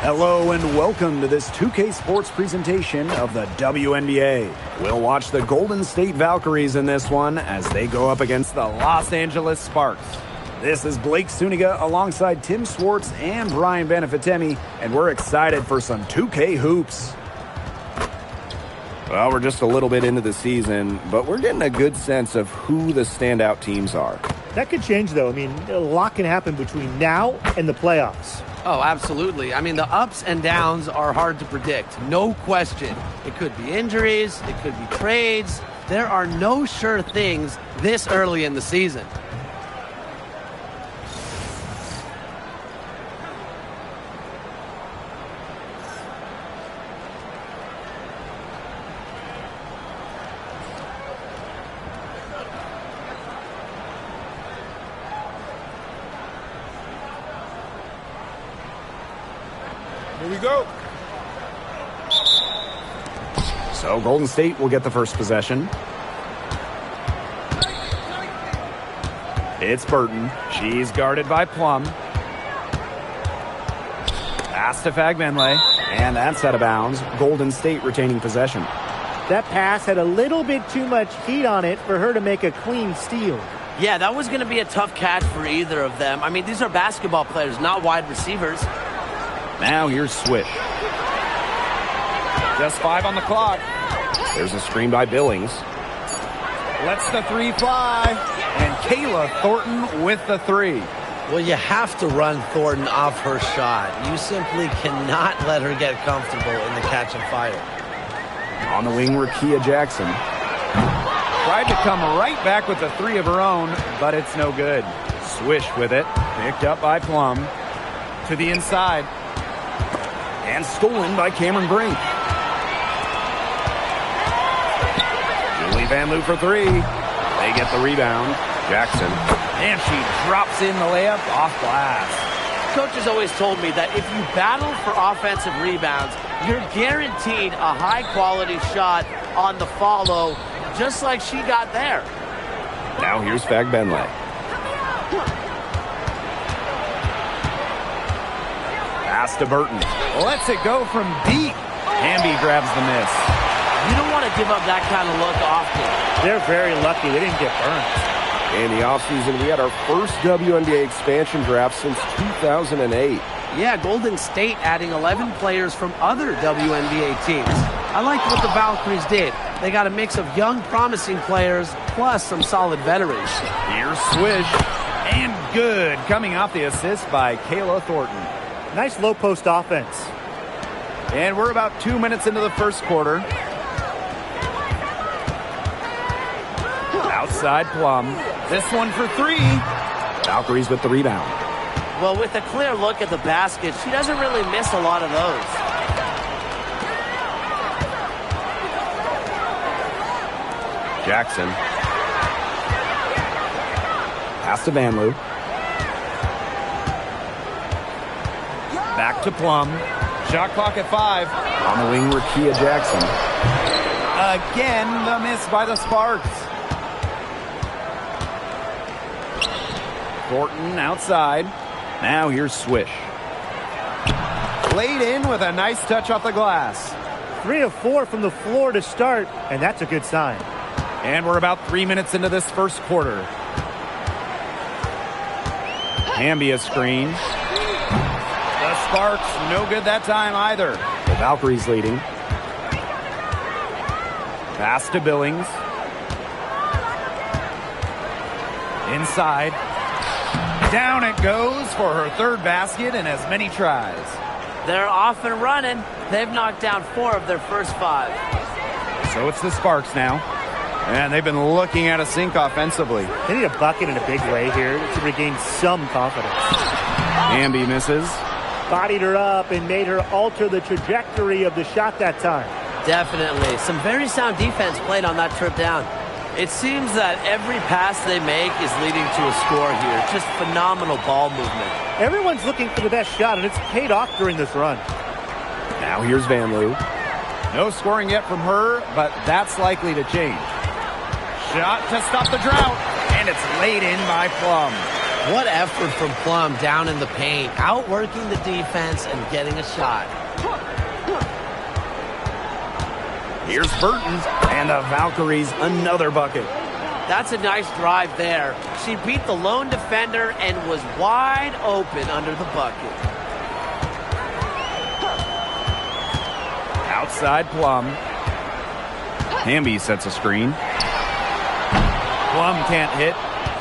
Hello and welcome to this 2K Sports presentation of the WNBA. We'll watch the Golden State Valkyries in this one as they go up against the Los Angeles Sparks. This is Blake Suniga alongside Tim Swartz and Brian Benefatemi, and we're excited for some 2K hoops. Well, we're just a little bit into the season, but we're getting a good sense of who the standout teams are. That could change, though. I mean, a lot can happen between now and the playoffs. Oh, absolutely. I mean, the ups and downs are hard to predict. No question. It could be injuries. It could be trades. There are no sure things this early in the season. Here we go. So Golden State will get the first possession. It's Burton. She's guarded by Plum. Pass to Fagbenle, and that's out of bounds. Golden State retaining possession. That pass had a little bit too much heat on it for her to make a clean steal. Yeah, that was going to be a tough catch for either of them. I mean, these are basketball players, not wide receivers. Now here's Swish. Just 5 on the clock. There's a screen by Billings. Lets the three fly. And Kayla Thornton with the three. Well, you have to run Thornton off her shot. You simply cannot let her get comfortable in the catch and fire. On the wing, Rakia Jackson. Tried to come right back with the three of her own, but it's no good. Swish with it. Picked up by Plum. To the inside. And stolen by Cameron Brink. Julie Van Loo for three. They get the rebound. Jackson. And she drops in the layup off glass. Coach has always told me that if you battle for offensive rebounds, you're guaranteed a high-quality shot on the follow, just like she got there. Now here's Fagbenle. Pass to Burton. Lets it go from deep. Hamby grabs the miss. You don't want to give up that kind of look often. They're very lucky they didn't get burned. In the offseason, we had our first WNBA expansion draft since 2008. Yeah, Golden State adding 11 players from other WNBA teams. I liked what the Valkyries did. They got a mix of young, promising players, plus some solid veterans. Here's Swish. And good. Coming off the assist by Kayla Thornton. Nice low post offense. And we're about 2 minutes into the first quarter. Outside Plum. This one for three. Valkyries with the rebound. Well, with a clear look at the basket, she doesn't really miss a lot of those. Jackson. Pass to Van Loo. Back to Plum. Shot clock at 5. On the wing, Rakia Jackson. Again, the miss by the Sparks. Thornton outside. Now here's Swish. Laid in with a nice touch off the glass. 3 of 4 from the floor to start, and that's a good sign. And we're about 3 minutes into this first quarter. Hamby a screen. The Sparks, no good that time either. The Valkyries leading. Pass to Billings. Inside. Down it goes for her third basket in as many tries. They're off and running. They've knocked down 4 of their first 5. So it's the Sparks now. And they've been looking at a sink offensively. They need a bucket in a big way here to regain some confidence. Hamby misses. Bodied her up and made her alter the trajectory of the shot that time. Definitely. Some very sound defense played on that trip down. It seems that every pass they make is leading to a score here. Just phenomenal ball movement. Everyone's looking for the best shot, and it's paid off during this run. Now here's Van Loo. No scoring yet from her, but that's likely to change. Shot to stop the drought, and it's laid in by Plum. What effort from Plum down in the paint, outworking the defense and getting a shot. Here's Burton, and the Valkyries another bucket. That's a nice drive there. She beat the lone defender and was wide open under the bucket. Outside Plum. Hamby sets a screen. Plum can't hit.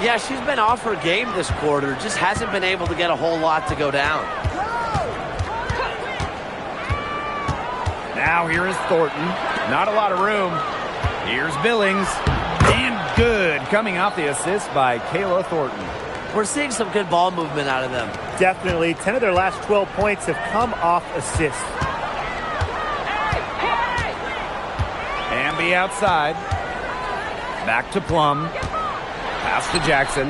Yeah, she's been off her game this quarter. Just hasn't been able to get a whole lot to go down. Now here is Thornton. Not a lot of room. Here's Billings. And good. Coming off the assist by Kayla Thornton. We're seeing some good ball movement out of them. Definitely. 10 of their last 12 points have come off assists. Hamby outside. Back to Plum. Pass to Jackson.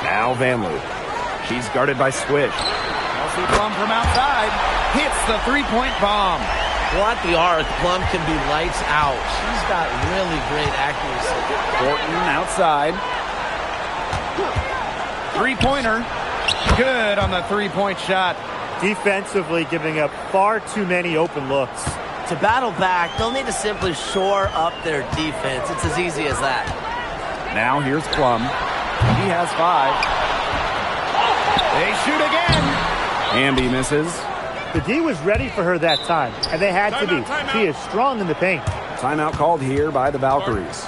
Now Vanloo. She's guarded by Swish. Kelsey Plum from outside. Hits the three-point bomb. Well, at the arc, Plum can be lights out. She's got really great accuracy. Thornton outside. Three-pointer. Good on the three-point shot. Defensively giving up far too many open looks. To battle back, they'll need to simply shore up their defense. It's as easy as that. Now here's Plum. He has 5. They shoot again. Hamby misses. The D was ready for her that time, and they had to be. She is strong in the paint. Timeout called here by the Valkyries.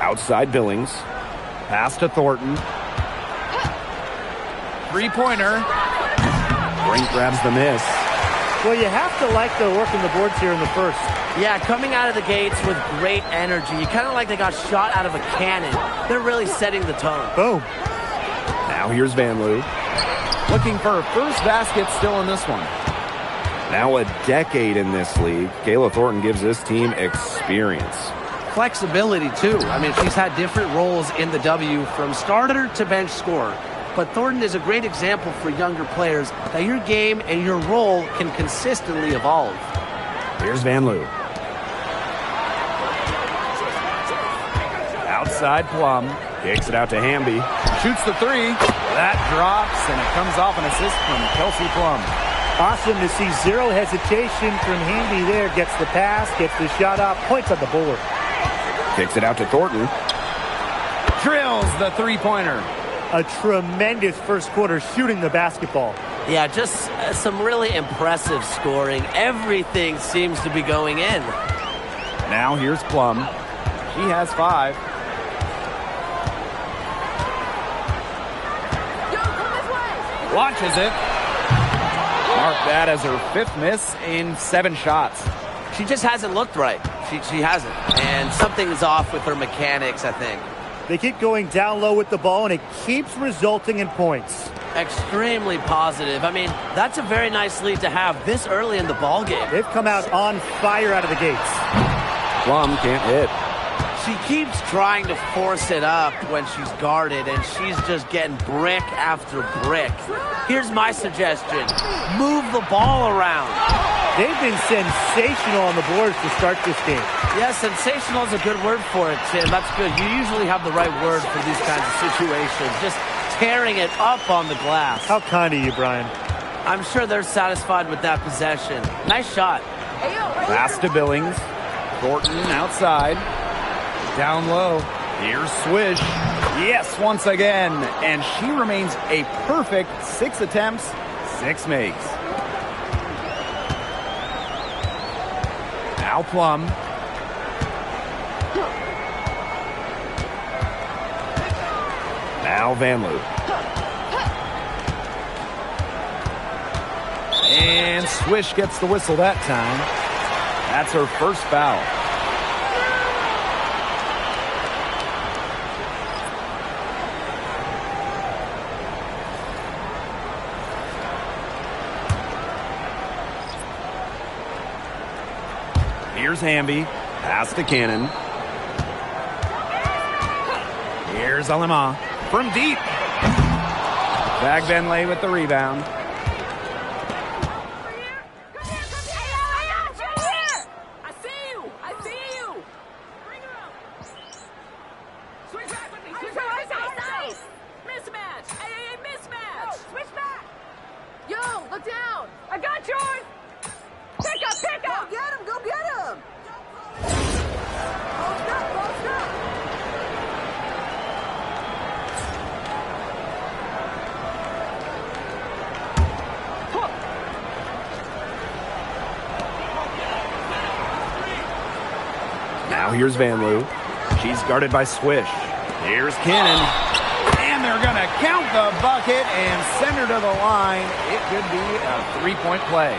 Outside Billings. Pass to Thornton. Three-pointer. Brink grabs the miss. Well, you have to like the work in the boards here in the first. Yeah, coming out of the gates with great energy. You kind of like they got shot out of a cannon. They're really setting the tone. Boom. Now here's Vanloo. Looking for her first basket still in this one. Now a decade in this league. Kayla Thornton gives this team experience. Flexibility, too. I mean, she's had different roles in the W from starter to bench scorer. But Thornton is a great example for younger players that your game and your role can consistently evolve. Here's Vanloo. Outside Plum. Kicks it out to Hamby. Shoots the three. That drops, and it comes off an assist from Kelsey Plum. Awesome to see zero hesitation from Hamby there. Gets the pass, gets the shot off, points on the board. Kicks it out to Thornton. Drills the three-pointer. A tremendous first quarter shooting the basketball. Yeah, just some really impressive scoring. Everything seems to be going in. Now here's Plum. She has 5. Launches it. Mark that as her 5th miss in 7 shots. She just hasn't looked right. She hasn't. And something is off with her mechanics, I think. They keep going down low with the ball, and it keeps resulting in points. Extremely positive. I mean, that's a very nice lead to have this early in the ball game. They've come out on fire out of the gates. Plum can't hit. She keeps trying to force it up when she's guarded, and she's just getting brick after brick. Here's my suggestion. Move the ball around. They've been sensational on the boards to start this game. Yeah, sensational is a good word for it, Tim. That's good. You usually have the right word for these kinds of situations. Just tearing it up on the glass. How kind of you, Brian. I'm sure they're satisfied with that possession. Nice shot. Pass to Billings. Thornton outside. Down low. Here's Swish. Yes, once again. And she remains a perfect 6 attempts, 6 makes. Now Plum. Now Vanloo. And Swish gets the whistle that time. That's her first foul. Here's Hamby. Pass to Cannon. Here's Alima from deep. Bag Benlay with the rebound. Now here's Van Loo. She's guarded by Swish. Here's Cannon. And they're going to count the bucket and send her to the line. It could be a three-point play.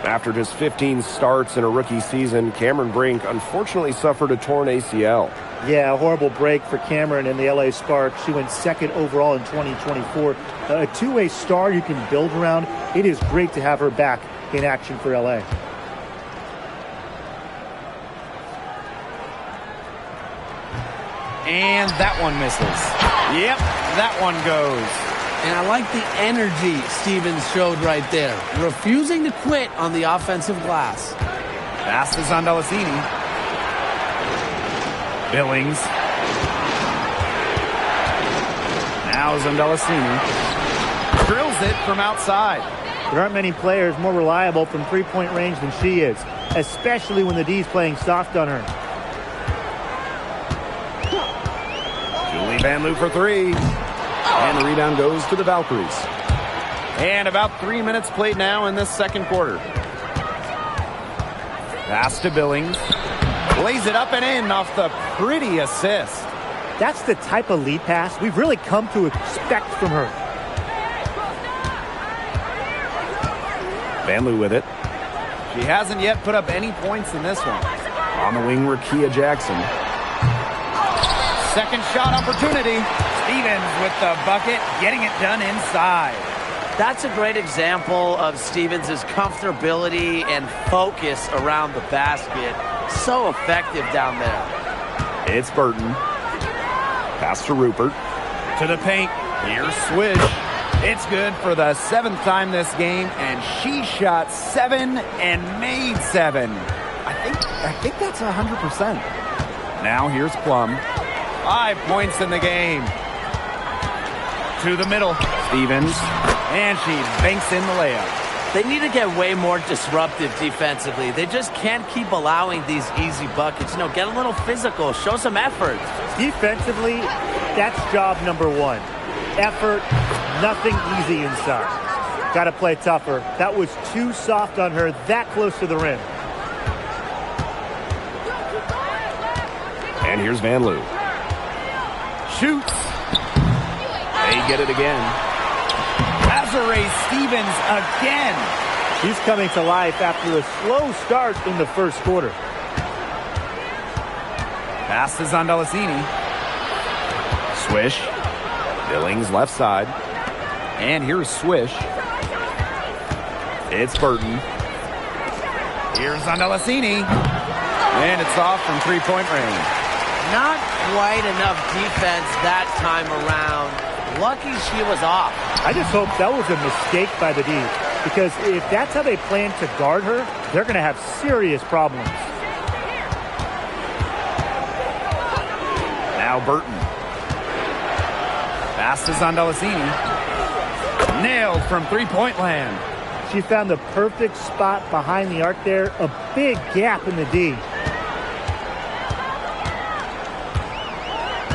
After just 15 starts in a rookie season, Cameron Brink unfortunately suffered a torn ACL. Yeah, a horrible break for Cameron and the LA Sparks. She went second overall in 2024. A two-way star you can build around. It is great to have her back in action for LA. And that one misses. Yep, that one goes. And I like the energy Stevens showed right there. Refusing to quit on the offensive glass. Pass to Zondalicini. Billings. Now Zondalicini drills it from outside. There aren't many players more reliable from three-point range than she is, especially when the D's playing soft on her. Julie Van Loo for three. And the rebound goes to the Valkyries. And about 3 minutes played now in this second quarter. Pass to Billings. Lays it up and in off the pretty assist. That's the type of lead pass we've really come to expect from her. Van Loo with it. She hasn't yet put up any points in this one. On the wing, Rakia Jackson. Second shot opportunity. Stevens with the bucket, getting it done inside. That's a great example of Stevens' comfortability and focus around the basket. So effective down there. It's Burton. Pass to Rupert. To the paint. Here's Swish. It's good for the seventh time this game, and she shot 7 and made 7. I think that's 100%. Now here's Plum. 5 points in the game. To the middle. Stevens. And she banks in the layup. They need to get way more disruptive defensively. They just can't keep allowing these easy buckets. You know, get a little physical. Show some effort. Defensively, that's job number one. Effort, nothing easy inside. Got to play tougher. That was too soft on her, that close to the rim. And here's Van Loo. Shoots. They get it again. Azure Stevens again. She's coming to life after a slow start in the first quarter. Pass to Zondalicini. Swish. Billings left side. And here's Swish. It's Burton. Here's Zondalicini. And it's off from three-point range. Not quite enough defense that time around. Lucky she was off. I just hope that was a mistake by the D's, because if that's how they plan to guard her, they're going to have serious problems. Now Burton. Pass to Zondalicini. Nailed from three-point land. She found the perfect spot behind the arc there. A big gap in the D.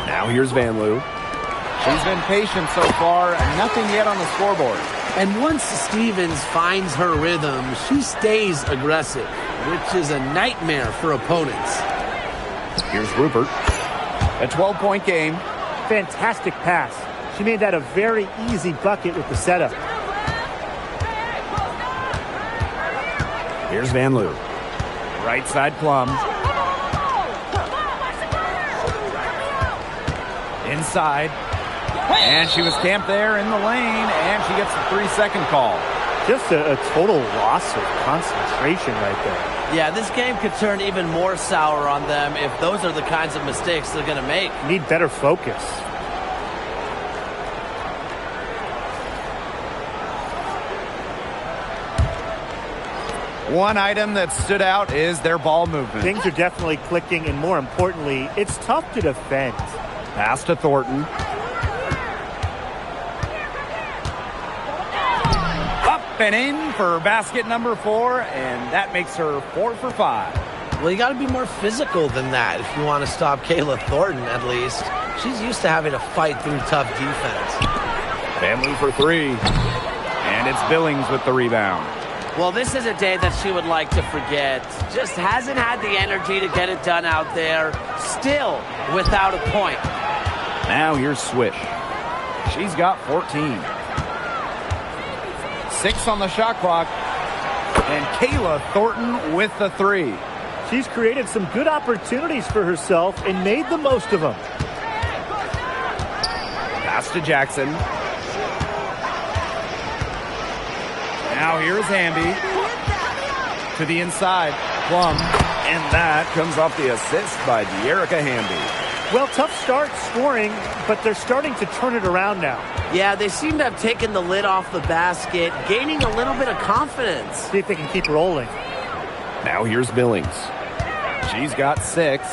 Now here's Van Loo. She's been patient so far, nothing yet on the scoreboard. And once Stevens finds her rhythm, she stays aggressive, which is a nightmare for opponents. Here's Rupert. A 12-point game. Fantastic pass. She made that a very easy bucket with the setup. Here's Van Loo. Right side Plum. Inside. And she was camped there in the lane, and she gets the 3-second call. Just a total loss of concentration right there. Yeah, this game could turn even more sour on them if those are the kinds of mistakes they're going to make. Need better focus. One item that stood out is their ball movement. Things are definitely clicking, and more importantly, it's tough to defend. Pass to Thornton. Up and in for basket number 4, and that makes her 4 for 5. Well, you got to be more physical than that if you want to stop Kayla Thornton, at least. She's used to having to fight through tough defense. Van Loo for 3. And it's Billings with the rebound. Well, this is a day that she would like to forget. Just hasn't had the energy to get it done out there. Still without a point. Now here's Swish. She's got 14. 6 on the shot clock. And Kayla Thornton with the 3. She's created some good opportunities for herself and made the most of them. Pass to Jackson. Now here's Hamby. To the inside. Plum. And that comes off the assist by De'Erica Hamby. Well, tough start scoring, but they're starting to turn it around now. Yeah, they seem to have taken the lid off the basket, gaining a little bit of confidence. See if they can keep rolling. Now here's Billings. She's got 6.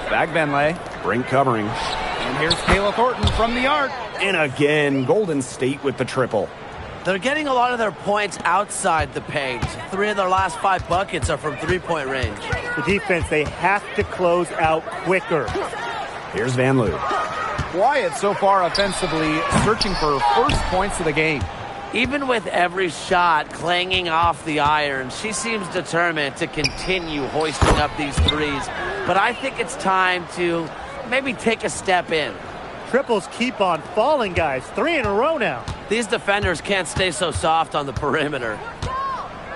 Back Benley. Brink covering. And here's Kayla Thornton from the arc. And again, Golden State with the triple. They're getting a lot of their points outside the paint. 3 of their last 5 buckets are from three-point range. The defense, they have to close out quicker. Here's Van Loo. Quiet so far offensively, searching for first points of the game. Even with every shot clanging off the iron, she seems determined to continue hoisting up these threes. But I think it's time to maybe take a step in. Triples keep on falling, guys. 3 in a row now. These defenders can't stay so soft on the perimeter.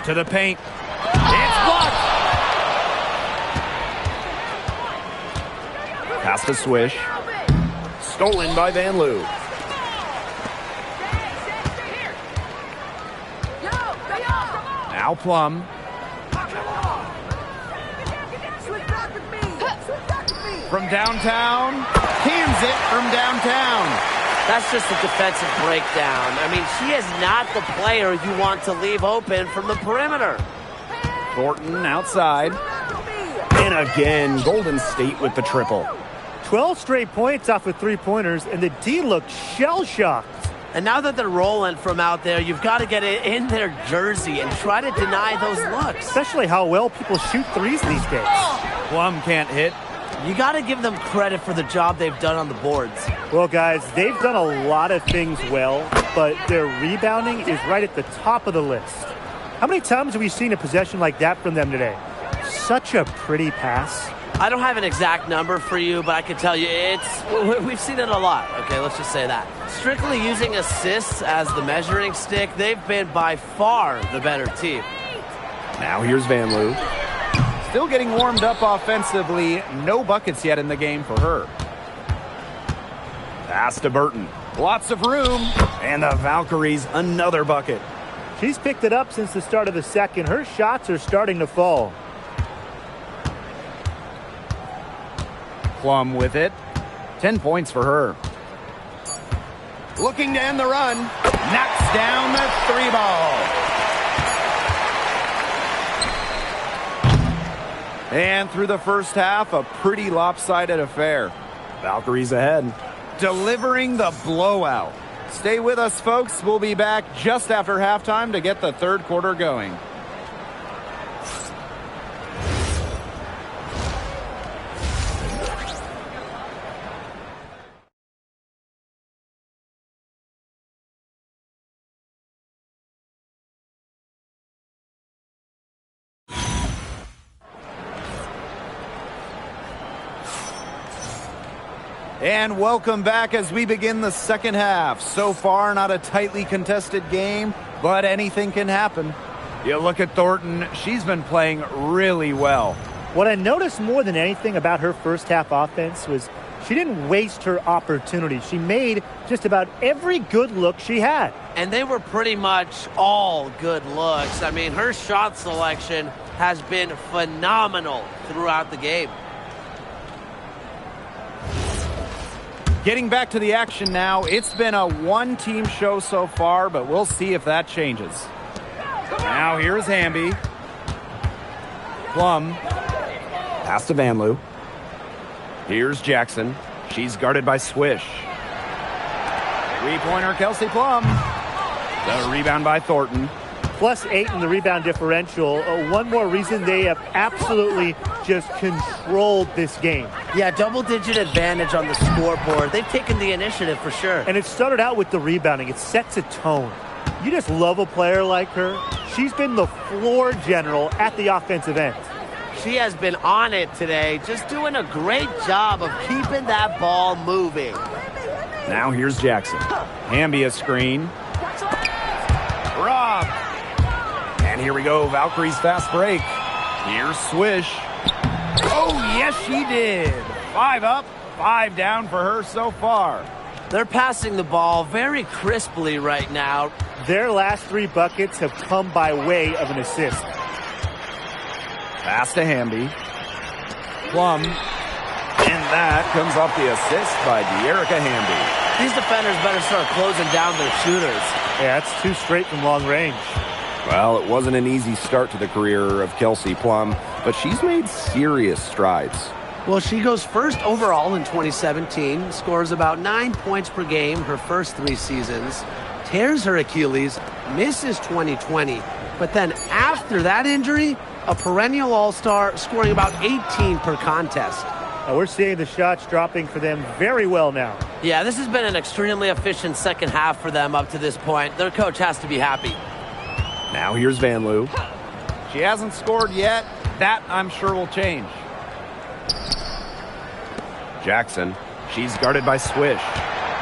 To the paint. It's blocked. Pass to Swish. Stolen by Van Loo. Now Plum. From downtown. Cans it from downtown. That's just a defensive breakdown. I mean, she is not the player you want to leave open from the perimeter. Thornton outside. And again, Golden State with the triple. 12 straight points off with 3-pointers, and the D looked shell-shocked. And now that they're rolling from out there, you've got to get it in their jersey and try to deny those looks. Especially how well people shoot threes these days. Plum can't hit. You got to give them credit for the job they've done on the boards. Well, guys, they've done a lot of things well, but their rebounding is right at the top of the list. How many times have we seen a possession like that from them today? Such a pretty pass. I don't have an exact number for you, but I can tell you we've seen it a lot. Okay, let's just say that. Strictly using assists as the measuring stick, they've been by far the better team. Now here's Van Loo. Still getting warmed up offensively. No buckets yet in the game for her. Pass to Burton. Lots of room. And the Valkyries, another bucket. She's picked it up since the start of the second. Her shots are starting to fall. Plum with it. 10 points for her. Looking to end the run. Knocks down the 3-ball. And through the first half, a pretty lopsided affair. Valkyries ahead. Delivering the blowout. Stay with us, folks. We'll be back just after halftime to get the third quarter going. And welcome back as we begin the second half. So far, not a tightly contested game, but anything can happen. You look at Thornton, she's been playing really well. What I noticed more than anything about her first half offense was she didn't waste her opportunity. She made just about every good look she had. And they were pretty much all good looks. I mean, her shot selection has been phenomenal throughout the game. Getting back to the action now, it's been a one-team show so far, but we'll see if that changes. Now here's Hamby. Plum. Pass to Vanloo. Here's Jackson. She's guarded by Swish. Three-pointer, Kelsey Plum. The rebound by Thornton. +8 in the rebound differential. One more reason they have absolutely just controlled this game. Yeah, double-digit advantage on the scoreboard. They've taken the initiative for sure. And it started out with the rebounding. It sets a tone. You just love a player like her. She's been the floor general at the offensive end. She has been on it today, just doing a great job of keeping that ball moving. Now here's Jackson. Hamby a screen. Rob. And here we go, Valkyries fast break. Here's Swish. Oh, yes, she did. 5 up, 5 down for her so far. They're passing the ball very crisply right now. Their last 3 buckets have come by way of an assist. Pass to Hamby. Plum. And that comes off the assist by De'Erica Hamby. These defenders better start closing down their shooters. Yeah, that's 2 straight from long range. Well, it wasn't an easy start to the career of Kelsey Plum, but she's made serious strides. Well, she goes first overall in 2017, scores about 9 points per game her first 3 seasons, tears her Achilles, misses 2020, but then after that injury, a perennial all-star, scoring about 18 per contest. We're seeing the shots dropping for them very well now. Yeah, this has been an extremely efficient second half for them up to this point. Their coach has to be happy. Now here's Vanloo. She hasn't scored yet. That, I'm sure, will change. Jackson. She's guarded by Swish.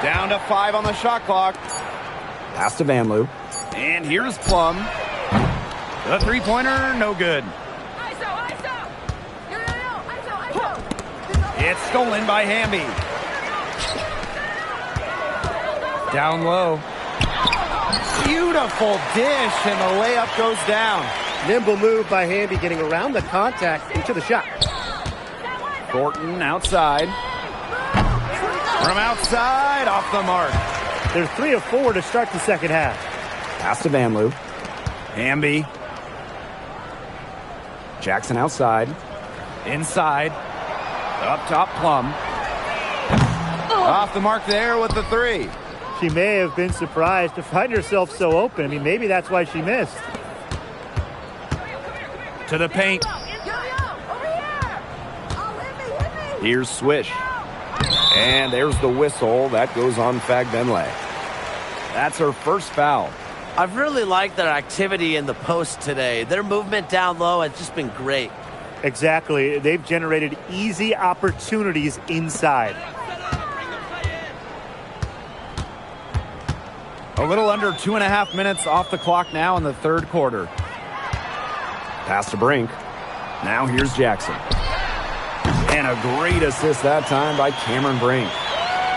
Down to 5 on the shot clock. Pass to Vanloo. And here's Plum. The three-pointer, no good. It's stolen by Hamby. Down low. Beautiful dish, and the layup goes down. Nimble move by Hamby, getting around the contact into the shot. Thornton outside. From outside, off the mark. They're 3 of 4 to start the second half. Pass to Vanloo. Hamby. Jackson outside. Inside. Up top, Plum. Off the mark there with the 3. She may have been surprised to find herself so open. I mean, maybe that's why she missed. To the paint. Here's Swish. And there's the whistle. That goes on Fagbenle. That's her first foul. I've really liked their activity in the post today. Their movement down low has just been great. Exactly. They've generated easy opportunities inside. A little under 2.5 minutes off the clock now in the third quarter. Pass to Brink. Now here's Jackson. And a great assist that time by Cameron Brink.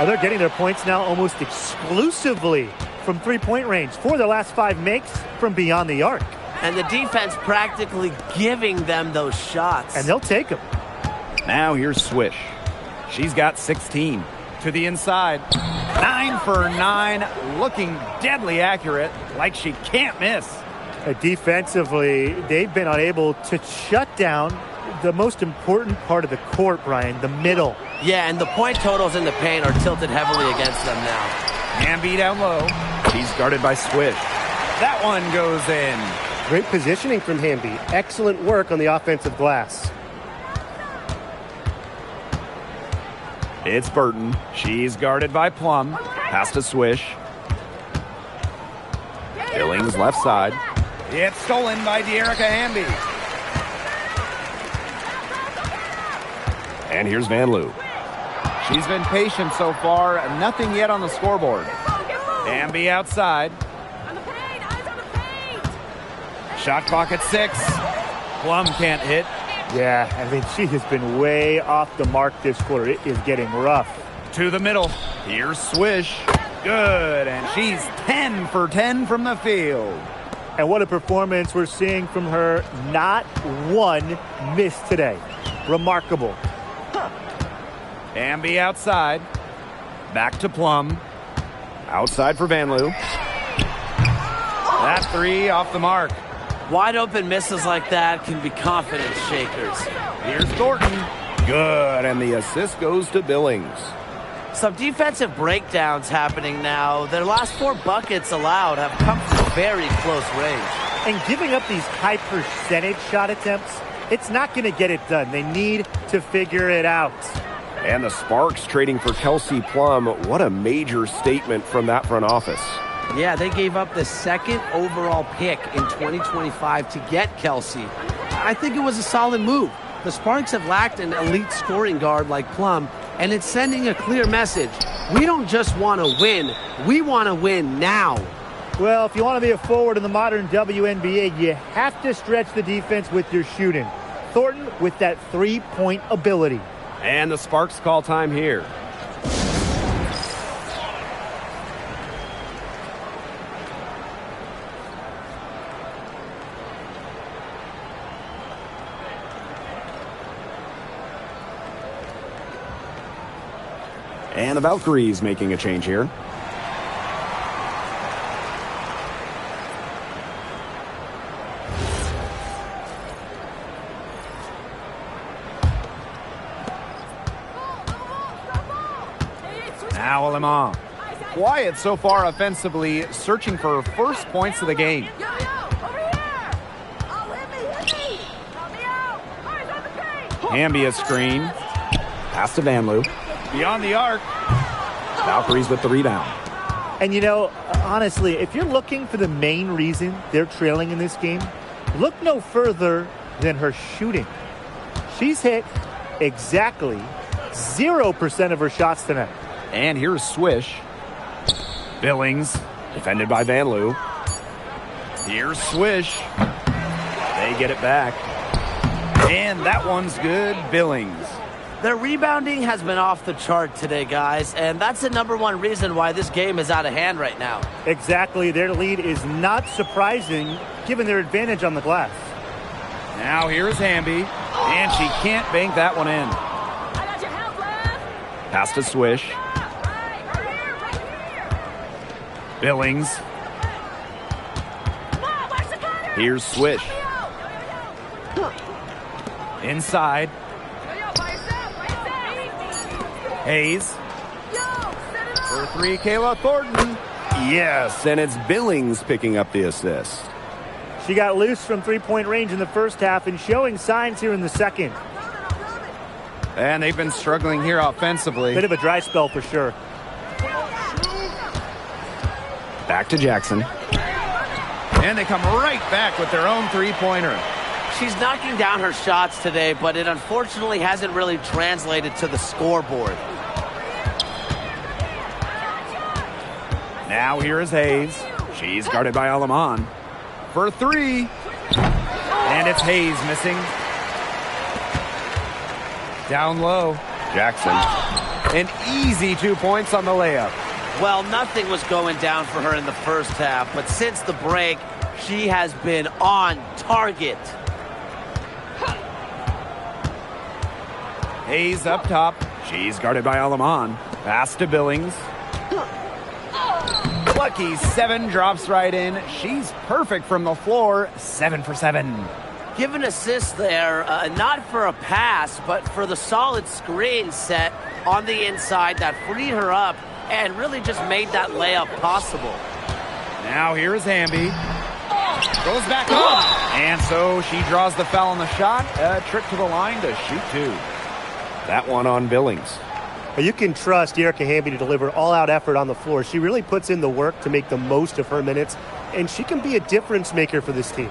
Oh, they're getting their points now almost exclusively from three-point range. 4 of their last 5 makes from beyond the arc. And the defense practically giving them those shots. And they'll take them. Now here's Swish. She's got 16. To the inside. 9 for 9. Looking deadly accurate. Like she can't miss. Defensively, they've been unable to shut down the most important part of the court, Brian, the middle. Yeah, and the point totals in the paint are tilted heavily against them now. Hamby down low. She's guarded by Swish. That one goes in. Great positioning from Hamby. Excellent work on the offensive glass. It's Burton. She's guarded by Plum. Pass to Swish. Billings left side. It's stolen by De'Erica Hamby. And here's Vanloo. She's been patient so far. Nothing yet on the scoreboard. Hamby outside. Shot clock at 6. Plum can't hit. Yeah, I mean, she has been way off the mark this quarter. It is getting rough. To the middle. Here's Swish. Good, and she's 10 for 10 from the field. And what a performance we're seeing from her. Not one miss today. Remarkable. Hamby outside. Back to Plum. Outside for Vanloo. That 3 off the mark. Wide open misses like that can be confidence shakers. Here's Thornton. Good, and the assist goes to Billings. Some defensive breakdowns happening now. Their last 4 buckets allowed have come from very close range. And giving up these high percentage shot attempts, it's not going to get it done. They need to figure it out. And the Sparks trading for Kelsey Plum. What a major statement from that front office. Yeah, they gave up the 2nd overall pick in 2025 to get Kelsey. I think it was a solid move. The Sparks have lacked an elite scoring guard like Plum, and it's sending a clear message. We don't just want to win, we want to win now. Well, if you want to be a forward in the modern WNBA, you have to stretch the defense with your shooting. Thornton with that three-point ability. And the Sparks call time here. And the Valkyries making a change here. Now Lemon. Quiet so far offensively, searching for first points of the game. Hamby a screen. Pass to Vanloo. Beyond the arc. Valkyries with the rebound. And you know, honestly, if you're looking for the main reason they're trailing in this game, look no further than her shooting. She's hit exactly 0% of her shots tonight. And here's Swish. Billings, defended by Vanloo. Here's Swish. They get it back. And that one's good. Billings. Their rebounding has been off the chart today, guys, and that's the #1 reason why this game is out of hand right now. Exactly. Their lead is not surprising, given their advantage on the glass. Now here's Hamby, and she can't bank that one in. Pass to Swish. Billings. Here's Swish. Inside. Hayes. For 3, Kayla Thornton. Yes, and it's Billings picking up the assist. She got loose from three-point range in the first half and showing signs here in the second. And they've been struggling here offensively. Bit of a dry spell for sure. Back to Jackson. And they come right back with their own three-pointer. She's knocking down her shots today, but it unfortunately hasn't really translated to the scoreboard. Now here is Hayes. She's guarded by Alaman. For 3. And it's Hayes missing. Down low. Jackson. An easy 2 points on the layup. Well, nothing was going down for her in the first half, but since the break, she has been on target. Hayes up top. She's guarded by Alaman. Pass to Billings. Lucky 7 drops right in. She's perfect from the floor. 7 for 7. Give an assist there, not for a pass, but for the solid screen set on the inside that freed her up and really just made that layup possible. Now here is Hamby. Goes back up. And so she draws the foul on the shot. A trip to the line to shoot 2. That one on Billings. You can trust Erica Hamby to deliver all-out effort on the floor. She really puts in the work to make the most of her minutes, and she can be a difference maker for this team.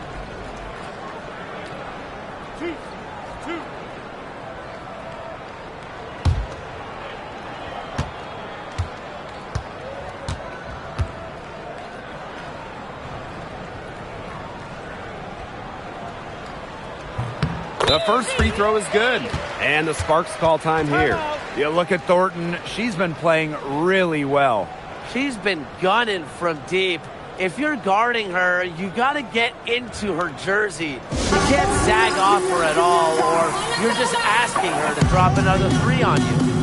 The first free throw is good. And the Sparks call time here. You look at Thornton, she's been playing really well. She's been gunning from deep. If you're guarding her, you got to get into her jersey. You can't sag off her at all, or you're just asking her to drop another three on you.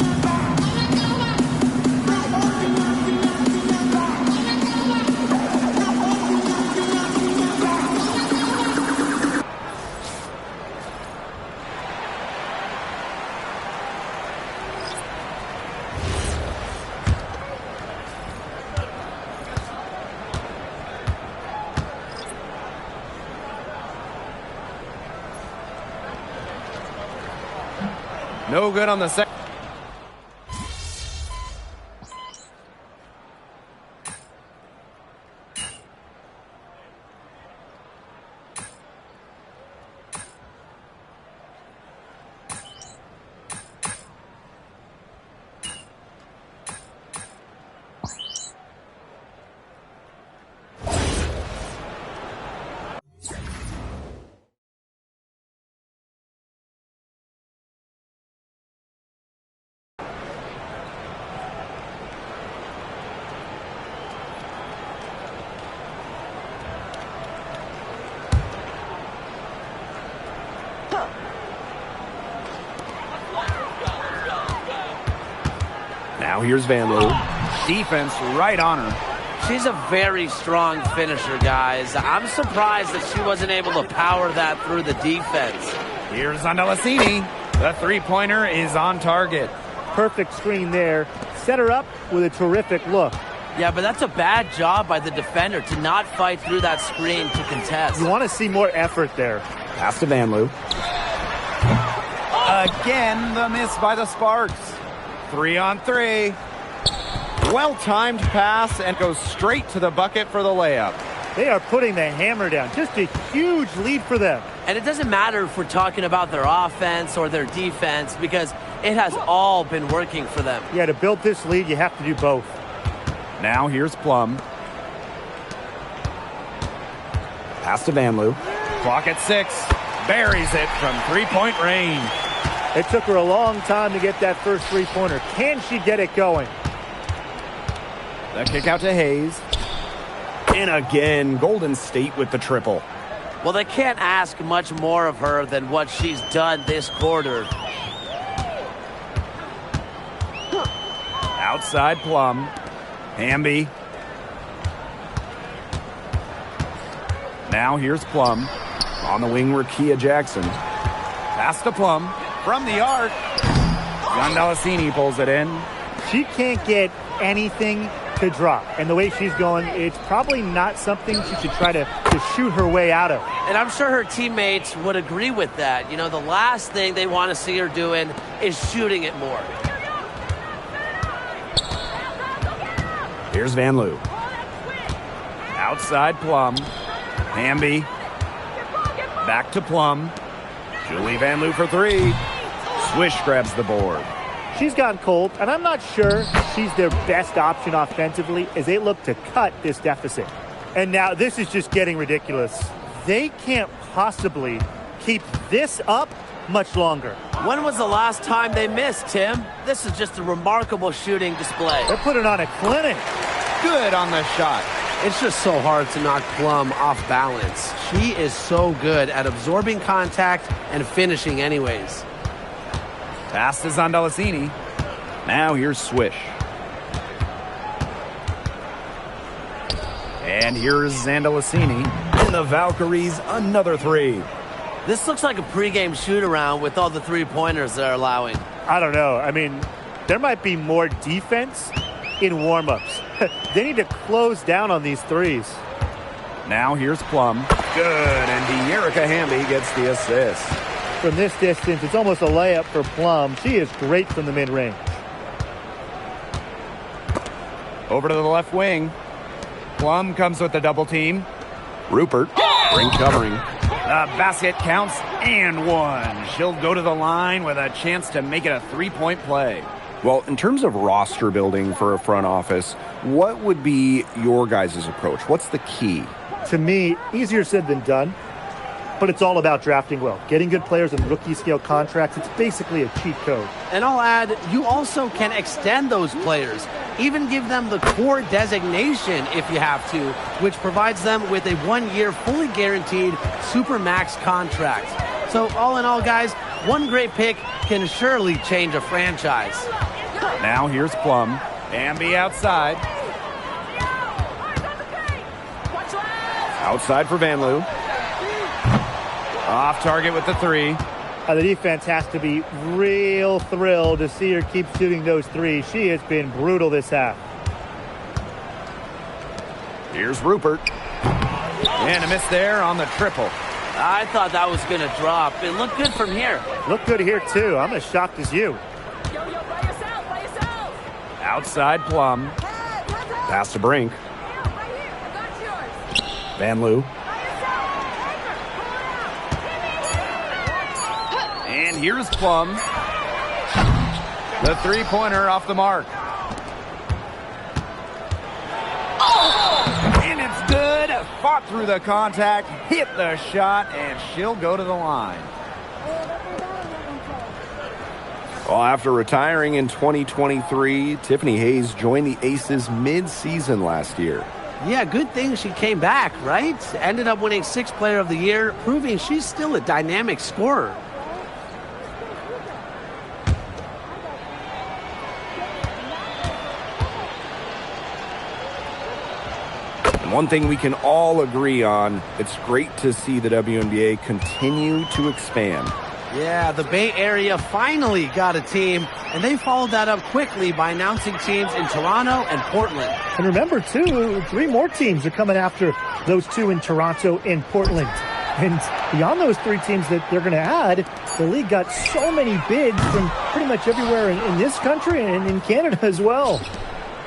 No good on the second. Now here's Vanloo. Defense right on her. She's a very strong finisher, guys. I'm surprised that she wasn't able to power that through the defense. Here's Andalassini. The three-pointer is on target. Perfect screen there. Set her up with a terrific look. Yeah, but that's a bad job by the defender to not fight through that screen to contest. You want to see more effort there. Pass to Vanloo. Again, the miss by the Sparks. 3-on-3. Well-timed pass and goes straight to the bucket for the layup. They are putting the hammer down. Just a huge lead for them. And it doesn't matter if we're talking about their offense or their defense because it has all been working for them. Yeah, to build this lead, you have to do both. Now here's Plum. Pass to Vanloo. Clock at 6. Buries it from three-point range. It took her a long time to get that first three-pointer. Can she get it going? The kick out to Hayes. And again, Golden State with the triple. Well, they can't ask much more of her than what she's done this quarter. Outside Plum. Hamby. Now here's Plum. On the wing, Rakia Jackson. Pass to Plum. From the arc. Gondalassini pulls it in. She can't get anything to drop. And the way she's going, it's probably not something she should try to shoot her way out of. And I'm sure her teammates would agree with that. You know, the last thing they want to see her doing is shooting it more. Here's Vanloo. Outside Plum. Hamby. Back to Plum. Julie Vanloo for three. Swish grabs the board. She's gone cold, and I'm not sure she's their best option offensively as they look to cut this deficit. And now this is just getting ridiculous. They can't possibly keep this up much longer. When was the last time they missed, Tim? This is just a remarkable shooting display. They're putting on a clinic. Good on the shot. It's just so hard to knock Plum off balance. She is so good at absorbing contact and finishing anyways. Pass to Zandalassini. Now here's Swish. And here's Zandalassini. And the Valkyries, another three. This looks like a pregame shoot-around with all the three-pointers they're allowing. I don't know. I mean, there might be more defense in warm-ups. They need to close down on these threes. Now here's Plum. Good, and De'Erica Hamby gets the assist. From this distance, it's almost a layup for Plum. She is great from the mid-range. Over to the left wing. Plum comes with the double team. Rupert, ring covering. The basket counts and one. She'll go to the line with a chance to make it a three-point play. Well, in terms of roster building for a front office, what would be your guys' approach? What's the key? To me, easier said than done. But it's all about drafting well. Getting good players in rookie-scale contracts, it's basically a cheat code. And I'll add, you also can extend those players, even give them the core designation if you have to, which provides them with a 1-year fully guaranteed Supermax contract. So all in all, guys, one great pick can surely change a franchise. Now here's Plum. Bambi outside. Outside for Van Loo. Off target with the 3. The defense has to be real thrilled to see her keep shooting those threes. She has been brutal this half. Here's Rupert. And a miss there on the triple. I thought that was going to drop. It looked good from here. Looked good here, too. I'm as shocked as you. Outside Plum. Pass to Brink. Van Loo. And here's Plum. The three-pointer off the mark. And it's good. Fought through the contact, hit the shot, and she'll go to the line. Well, after retiring in 2023, Tiffany Hayes joined the Aces mid-season last year. Yeah, good thing she came back, right? Ended up winning 6th Player of the Year, proving she's still a dynamic scorer. And one thing we can all agree on, it's great to see the WNBA continue to expand. Yeah, the Bay Area finally got a team, and they followed that up quickly by announcing teams in Toronto and Portland. And remember, too, 3 more teams are coming after those 2 in Toronto and Portland. And beyond those 3 teams that they're going to add, the league got so many bids from pretty much everywhere in this country and in Canada as well.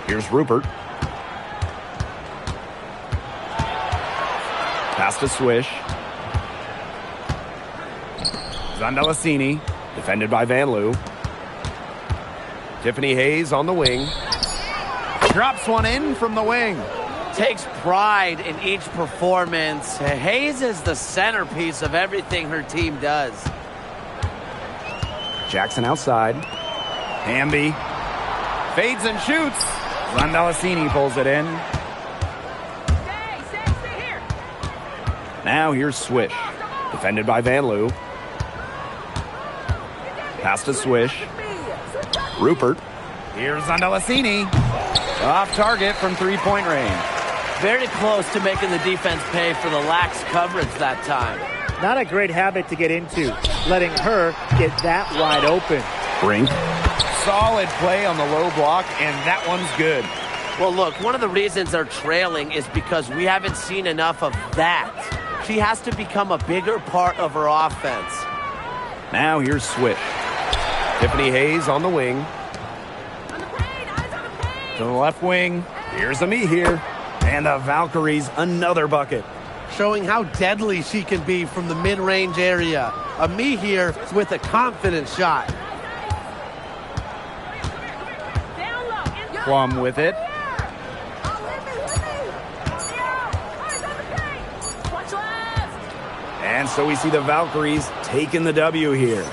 Here's Rupert. Pass to Swish. Zandalasini, defended by Van Loo. Tiffany Hayes on the wing. Drops one in from the wing. Takes pride in each performance. Hayes is the centerpiece of everything her team does. Jackson outside. Hamby. Fades and shoots. Zandalasini pulls it in. Now here's Swish. Defended by Van Loo. Pass to Swish. Rupert. Here's Zandalasini. Off target from three-point range. Very close to making the defense pay for the lax coverage that time. Not a great habit to get into, letting her get that wide open. Brink. Solid play on the low block, and that one's good. Well, look, one of the reasons they're trailing is because we haven't seen enough of that. She has to become a bigger part of her offense. Now here's Swish. Tiffany Hayes on the wing. To the left wing. Here's Ami here. And the Valkyries, another bucket. Showing how deadly she can be from the mid-range area. Ami here with a confident shot. Plum with it. And so we see the Valkyries taking the W here.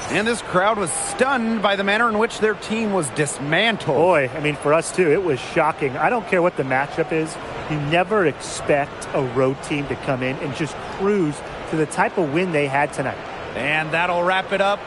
And this crowd was stunned by the manner in which their team was dismantled. Boy, I mean, for us too, it was shocking. I don't care what the matchup is. You never expect a road team to come in and just cruise to the type of win they had tonight. And that'll wrap it up